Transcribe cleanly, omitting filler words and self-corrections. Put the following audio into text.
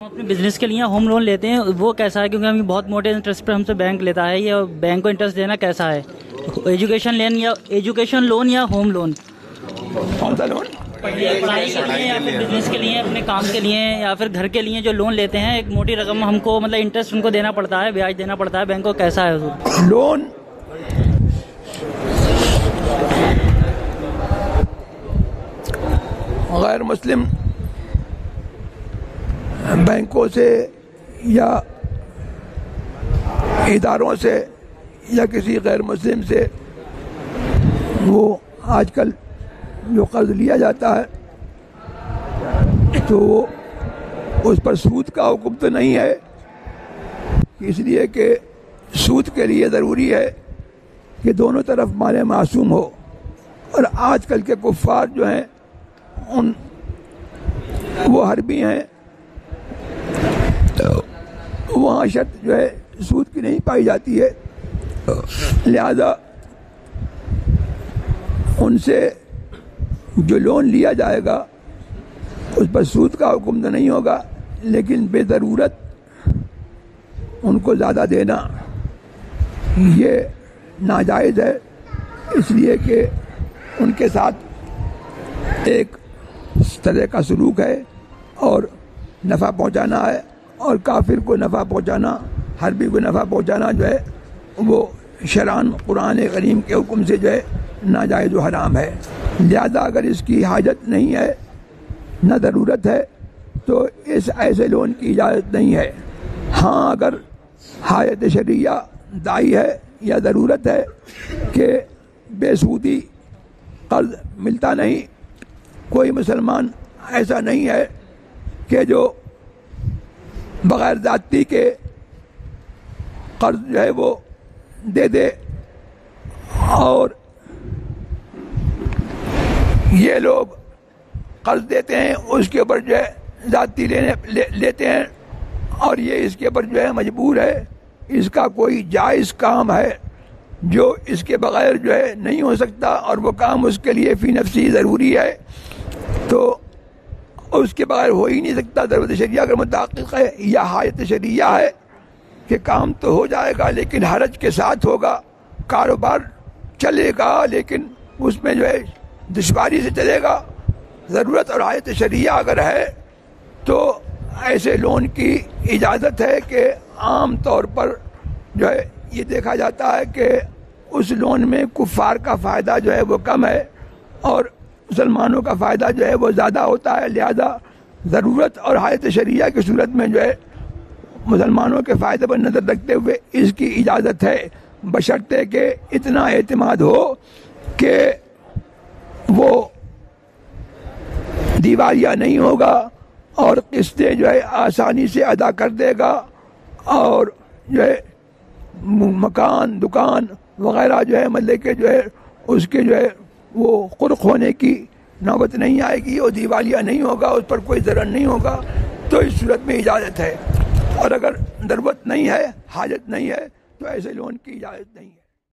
اپنے بزنس کے لیے ہوم لون لیتے ہیں وہ کیسا ہے؟ کیونکہ ہمیں بہت موٹے انٹرسٹ پر ہم سے بینک لیتا ہے، یہ بینک کو انٹرسٹ دینا کیسا ہے؟ ایجوکیشن لون یا ہوم لون؟ کون سا لون؟ پڑھائی کے لیے یا پھر بزنس کے لیے، اپنے کام کے لیے یا پھر گھر کے لیے جو لون لیتے ہیں ایک موٹی رقم ہم کو مطلب انٹرسٹ ان کو دینا پڑتا ہے، بیاج دینا پڑتا ہے، بینک کو کیسا ہے حضور؟ لون غیر مسلم بینکوں سے یا اداروں سے یا کسی غیر مسلم سے وہ آج کل جو قرض لیا جاتا ہے تو اس پر سود کا حکم تو نہیں ہے، اس لیے کہ سود کے لیے ضروری ہے کہ دونوں طرف مال معصوم ہو، اور آج کل کے کفار جو ہیں وہ حربی ہیں، وہاں شرط جو ہے سود کی نہیں پائی جاتی ہے، لہذا ان سے جو لون لیا جائے گا اس پر سود کا حکم تو نہیں ہوگا، لیکن بے ضرورت ان کو زیادہ دینا یہ ناجائز ہے، اس لیے کہ ان کے ساتھ ایک طرح کا سلوک ہے اور نفع پہنچانا ہے، اور کافر کو نفع پہنچانا، حربی کو نفع پہنچانا جو ہے وہ شرعاً قرآن کریم کے حکم سے جو ہے ناجائز و حرام ہے، لہذا اگر اس کی حاجت نہیں ہے نہ ضرورت ہے تو اس ایسے لون کی اجازت نہیں ہے۔ ہاں اگر حاجت شرعیہ داعی ہے یا ضرورت ہے کہ بے سودی قرض ملتا نہیں، کوئی مسلمان ایسا نہیں ہے کہ جو بغیر ذاتی کے قرض جو ہے وہ دے دے، اور یہ لوگ قرض دیتے ہیں اس کے اوپر جو ہے ذاتی لیتے ہیں، اور یہ اس کے اوپر جو ہے مجبور ہے، اس کا کوئی جائز کام ہے جو اس کے بغیر جو ہے نہیں ہو سکتا، اور وہ کام اس کے لیے فی نفسی ضروری ہے تو اس کے بغیر ہو ہی نہیں سکتا۔ ضرورت شرعیہ اگر متحقق ہے یا حاجت شرعیہ ہے کہ کام تو ہو جائے گا لیکن حرج کے ساتھ ہوگا، کاروبار چلے گا لیکن اس میں جو ہے دشواری سے چلے گا، ضرورت اور حاجت شرعیہ اگر ہے تو ایسے لون کی اجازت ہے کہ عام طور پر جو ہے یہ دیکھا جاتا ہے کہ اس لون میں کفار کا فائدہ جو ہے وہ کم ہے اور مسلمانوں کا فائدہ جو ہے وہ زیادہ ہوتا ہے، لہذا ضرورت اور حاجت شرعیہ کی صورت میں جو ہے مسلمانوں کے فائدے پر نظر رکھتے ہوئے اس کی اجازت ہے، بشرطے کہ اتنا اعتماد ہو کہ وہ دیوالیہ نہیں ہوگا اور قسطیں جو ہے آسانی سے ادا کر دے گا، اور جو ہے مکان دکان وغیرہ جو ہے مطلب کہ جو ہے اس کے جو ہے وہ قرق ہونے کی نوبت نہیں آئے گی، اور دیوالیہ نہیں ہوگا، اس پر کوئی ضرر نہیں ہوگا، تو اس صورت میں اجازت ہے، اور اگر ضرورت نہیں ہے، حاجت نہیں ہے تو ایسے لون کی اجازت نہیں ہے۔